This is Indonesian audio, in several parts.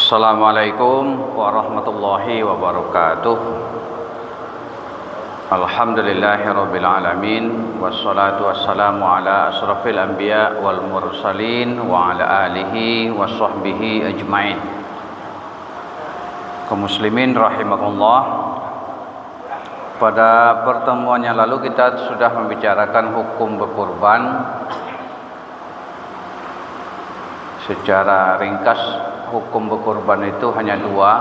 Assalamualaikum warahmatullahi wabarakatuh. Alhamdulillahirabbil alamin wassalatu wassalamu ala asrafil anbiya wal mursalin wa ala alihi washabbihi ajmain. Kaum muslimin rahimakumullah. Pada pertemuan yang lalu kita sudah membicarakan hukum berkurban. Secara ringkas, hukum berkurban itu hanya dua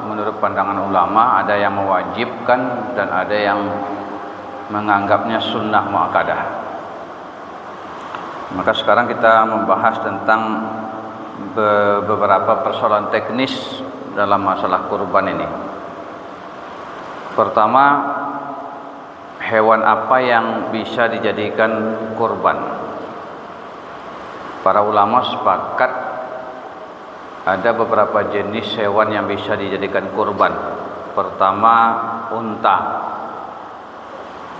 menurut pandangan ulama, ada yang mewajibkan dan ada yang menganggapnya sunnah muakkadah. Maka sekarang kita membahas tentang beberapa persoalan teknis dalam masalah kurban ini. Pertama, hewan apa yang bisa dijadikan kurban? Para ulama sepakat ada beberapa jenis hewan yang bisa dijadikan kurban. Pertama, unta.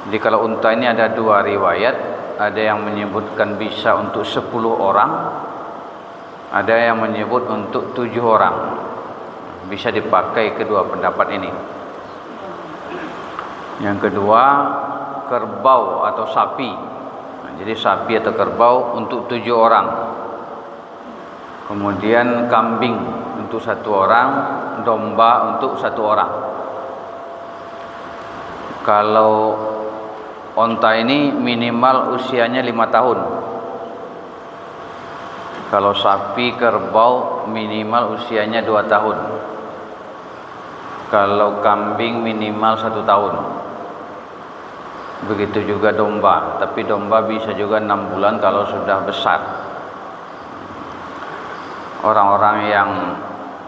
Jadi kalau unta ini ada dua riwayat, ada yang menyebutkan bisa untuk 10 orang, ada yang menyebut untuk 7 orang. Bisa dipakai kedua pendapat ini. Yang kedua, kerbau atau sapi. Jadi sapi atau kerbau untuk 7 orang. Kemudian kambing untuk 1 orang, domba untuk 1 orang. Kalau onta ini minimal usianya 5 tahun. Kalau sapi kerbau minimal usianya 2 tahun. Kalau kambing minimal 1 tahun. Begitu juga domba, tapi domba bisa juga 6 bulan kalau sudah besar. Orang-orang yang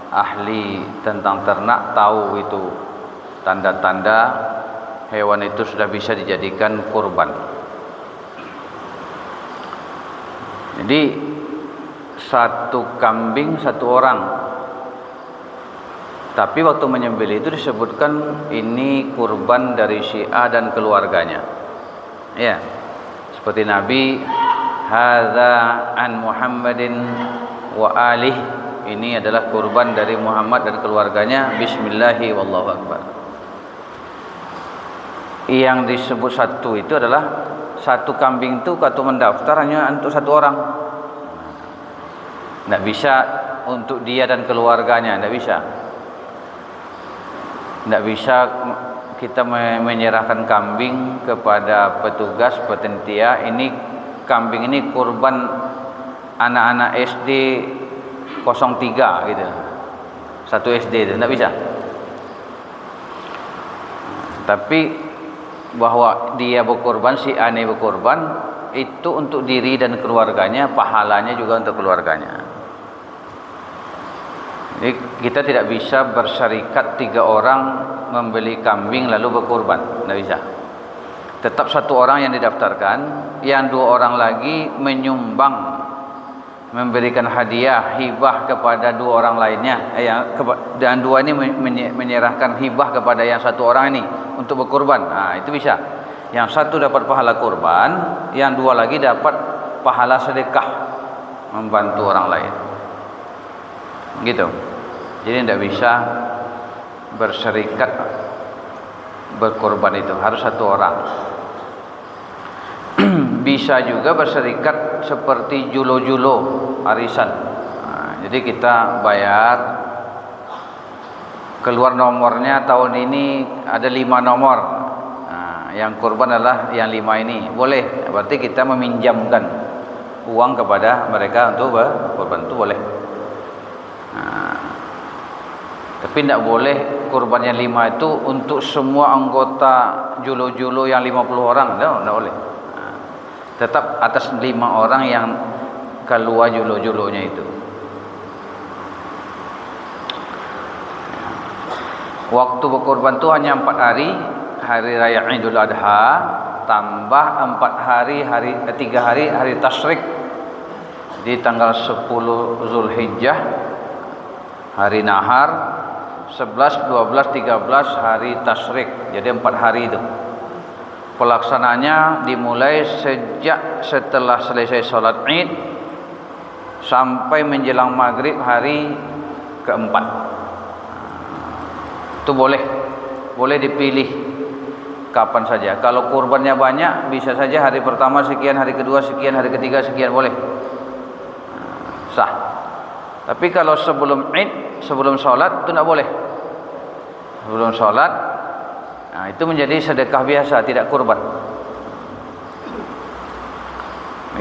ahli tentang ternak tahu itu tanda-tanda hewan itu sudah bisa dijadikan kurban. Jadi 1 kambing 1 orang. Tapi waktu menyembelih itu disebutkan ini kurban dari si A dan keluarganya. Ya. Seperti Nabi, hadza an Muhammadin wa alih, ini adalah kurban dari Muhammad dan keluarganya, bismillahi wallahu akbar. Yang disebut 1 itu adalah 1 kambing itu waktu mendaftar hanya untuk 1 orang. Tidak bisa untuk dia dan keluarganya, tidak bisa. Tidak bisa kita menyerahkan kambing kepada petugas petentia, ini kambing ini kurban anak-anak SD 03 gitu. 1 SD itu tidak bisa. Tapi bahwa dia berkorban, si A ini berkorban, itu untuk diri dan keluarganya, pahalanya juga untuk keluarganya. Jadi kita tidak bisa bersyarikat 3 orang membeli kambing lalu berkorban, tidak bisa. Tetap 1 orang yang didaftarkan, yang 2 orang lagi menyumbang, memberikan hadiah, hibah kepada 2 orang lainnya. Dan 2 ini menyerahkan hibah kepada yang 1 orang ini untuk berkorban. Nah, itu bisa. Yang 1 dapat pahala korban, yang 2 lagi dapat pahala sedekah membantu orang lain. Gitu. Jadi tidak bisa berserikat berkorban, itu harus 1 orang. Bisa juga berserikat seperti julo-julo arisan. Nah, jadi kita bayar, keluar nomornya tahun ini ada 5 nomor. Nah, yang korban adalah yang 5 ini. Boleh. Berarti kita meminjamkan uang kepada mereka untuk berkorban, itu boleh. Nah, tapi tidak boleh kurbannya 5 itu untuk semua anggota julo-julo yang 50 orang. Tidak boleh. Nah, tetap atas 5 orang yang keluar julo-julonya itu. Waktu berkorban itu hanya 4 hari. Hari Raya Idul Adha tambah 4 hari, 3 hari hari Tasyrik. Di tanggal 10 Zulhijjah hari Nahar, 11, 12, 13 hari Tasyrik. Jadi 4 hari itu. Pelaksananya dimulai sejak setelah selesai sholat Id sampai menjelang maghrib hari keempat. Itu boleh dipilih kapan saja. Kalau kurbannya banyak, bisa saja hari pertama sekian, hari kedua sekian, hari ketiga sekian, boleh, sah. Tapi kalau sebelum Id, sebelum sholat, itu tidak boleh. Sebelum sholat, nah, itu menjadi sedekah biasa, tidak kurban.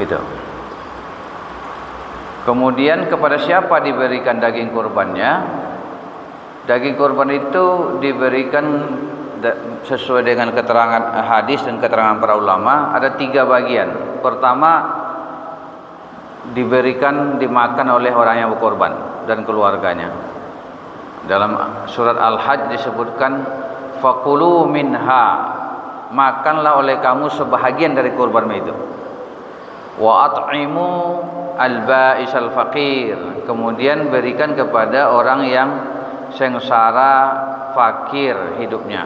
Gitu. Kemudian kepada siapa diberikan daging kurbannya? Daging kurban itu diberikan sesuai dengan keterangan hadis dan keterangan para ulama, ada 3 bagian. Pertama, diberikan dimakan oleh orang yang berkorban dan keluarganya. Dalam surat Al-Hajj disebutkan, faqulu minha, makanlah oleh kamu sebahagian dari kurban itu. Wa at'imu al-ba'is al-faqir, kemudian berikan kepada orang yang sengsara, fakir hidupnya.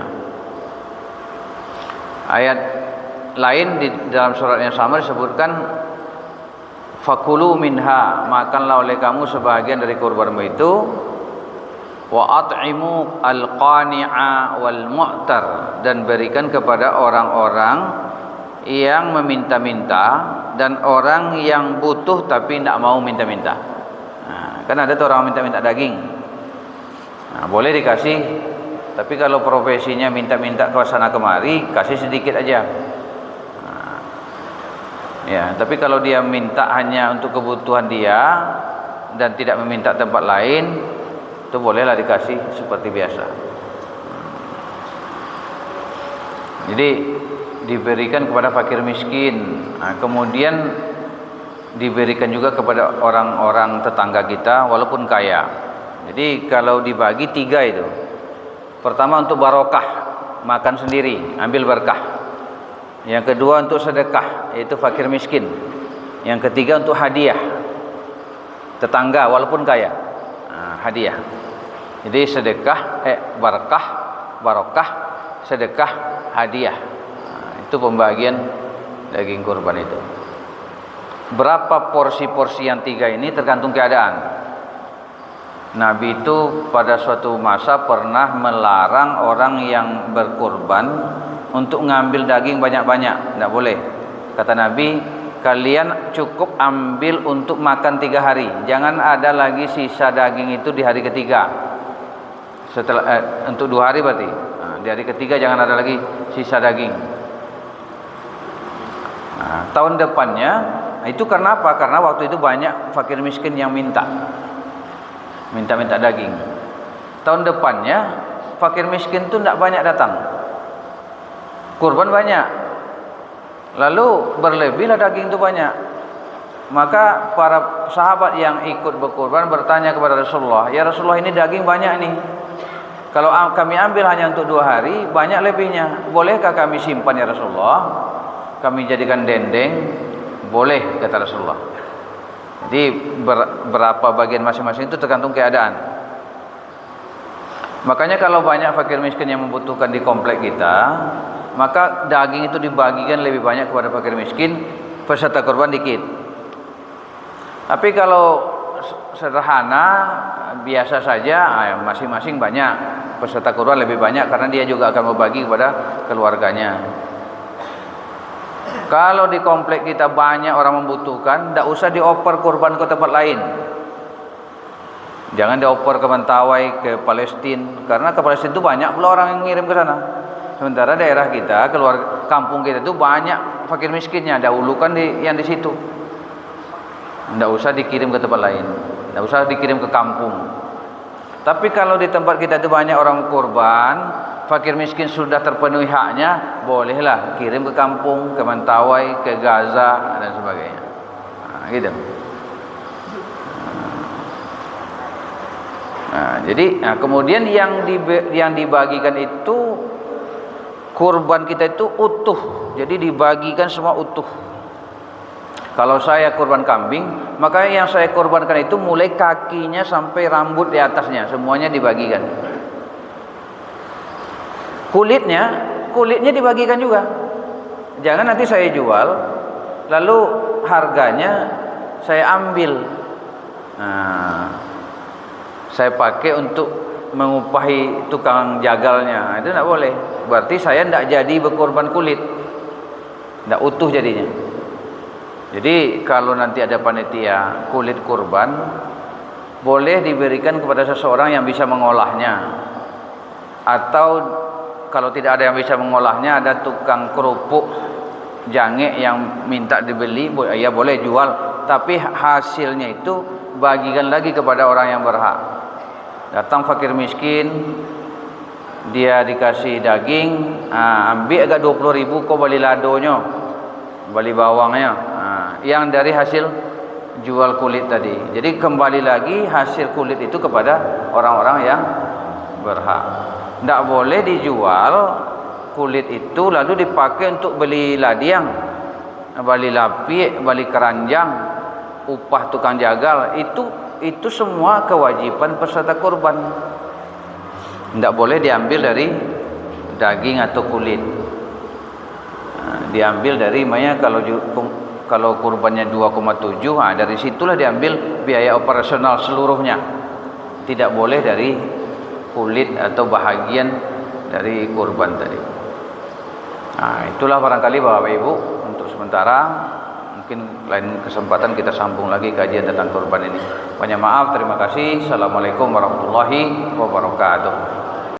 Ayat lain di dalam surat yang sama disebutkan fakulu minha, makanlah oleh kamu sebahagian dari kurbanmu itu. Wa at'imu al-qani'a wal mu'tar, dan berikan kepada orang-orang yang meminta-minta dan orang yang butuh tapi tidak mau minta-minta. Nah, kan ada tuh orang minta-minta daging. Nah, boleh dikasih, tapi kalau profesinya minta-minta ke sana kemari, kasih sedikit aja. Nah, ya, tapi kalau dia minta hanya untuk kebutuhan dia dan tidak meminta tempat lain, itu bolehlah dikasih seperti biasa. Jadi diberikan kepada fakir miskin. Nah, kemudian diberikan juga kepada orang-orang tetangga kita walaupun kaya. Jadi kalau dibagi 3 itu. Pertama untuk barokah, makan sendiri, ambil berkah. Yang kedua untuk sedekah, yaitu fakir miskin. Yang ketiga untuk hadiah, tetangga walaupun kaya. Nah, hadiah. Jadi sedekah, berkah, barokah, sedekah, hadiah. Nah, itu pembagian daging kurban itu. Berapa porsi-porsi yang 3 ini tergantung keadaan. Nabi itu pada suatu masa pernah melarang orang yang berkurban untuk ngambil daging banyak-banyak. Tidak boleh. Kata Nabi, kalian cukup ambil untuk makan 3 hari. Jangan ada lagi sisa daging itu di hari ketiga. Setelah untuk 2 hari berarti. Nah, di hari ketiga jangan ada lagi sisa daging. Nah, tahun depannya, itu karena apa? Karena waktu itu banyak fakir miskin yang minta daging. Tahun depannya fakir miskin itu tidak banyak datang, kurban banyak, lalu berlebihlah daging itu banyak. Maka para sahabat yang ikut berkurban bertanya kepada Rasulullah, ya Rasulullah, ini daging banyak nih, kalau kami ambil hanya untuk 2 hari, banyak lebihnya, bolehkah kami simpan ya Rasulullah, kami jadikan dendeng? Boleh, kata Rasulullah. Jadi berapa bagian masing-masing itu tergantung keadaan. Makanya kalau banyak fakir miskin yang membutuhkan di komplek kita, maka daging itu dibagikan lebih banyak kepada fakir miskin, peserta kurban dikit. Tapi kalau sederhana, biasa saja, masing-masing banyak, peserta kurban lebih banyak karena dia juga akan berbagi kepada keluarganya. Kalau di komplek kita banyak orang membutuhkan, tidak usah dioper kurban ke tempat lain. Jangan dioper ke Mentawai, ke Palestina, karena ke Palestina itu banyak pula orang yang ngirim ke sana. Sementara daerah kita, keluar kampung kita itu banyak fakir miskinnya, dahulukan yang di situ. Tidak usah dikirim ke tempat lain, tidak usah dikirim ke kampung. Tapi kalau di tempat kita itu banyak orang kurban, fakir miskin sudah terpenuhi haknya, bolehlah kirim ke kampung, ke Mentawai, ke Gaza dan sebagainya. Nah, gitu. Nah, jadi kemudian yang dibagikan itu kurban kita itu utuh. Jadi dibagikan semua utuh. Kalau saya kurban kambing, maka yang saya kurbankan itu mulai kakinya sampai rambut di atasnya, semuanya dibagikan. Kulitnya dibagikan juga. Jangan nanti saya jual, lalu harganya saya ambil. Nah, saya pakai untuk mengupahi tukang jagalnya, itu tidak boleh. Berarti saya tidak jadi berkorban kulit, tidak utuh jadinya. Jadi kalau nanti ada panitia kulit kurban, boleh diberikan kepada seseorang yang bisa mengolahnya. Atau kalau tidak ada yang bisa mengolahnya, ada tukang kerupuk jange yang minta dibeli, ya boleh jual. Tapi hasilnya itu bagikan lagi kepada orang yang berhak. Datang fakir miskin, dia dikasih daging, ambil agak 20.000, kau beli ladonya, beli bawangnya, yang dari hasil jual kulit tadi. Jadi kembali lagi hasil kulit itu kepada orang-orang yang berhak. Tidak boleh dijual kulit itu lalu dipakai untuk beli ladiang, beli lapik, beli keranjang, upah tukang jagal. Itu semua kewajiban peserta kurban. Tidak boleh diambil dari daging atau kulit. Diambil dari makanya kalau kurbannya 2,7, dari situlah diambil biaya operasional seluruhnya. Tidak boleh dari kulit atau bahagian dari kurban tadi. Itulah barangkali Bapak Ibu untuk sementara. Mungkin lain kesempatan kita sambung lagi kajian tentang kurban ini. Banyak maaf, terima kasih. Assalamualaikum warahmatullahi wabarakatuh.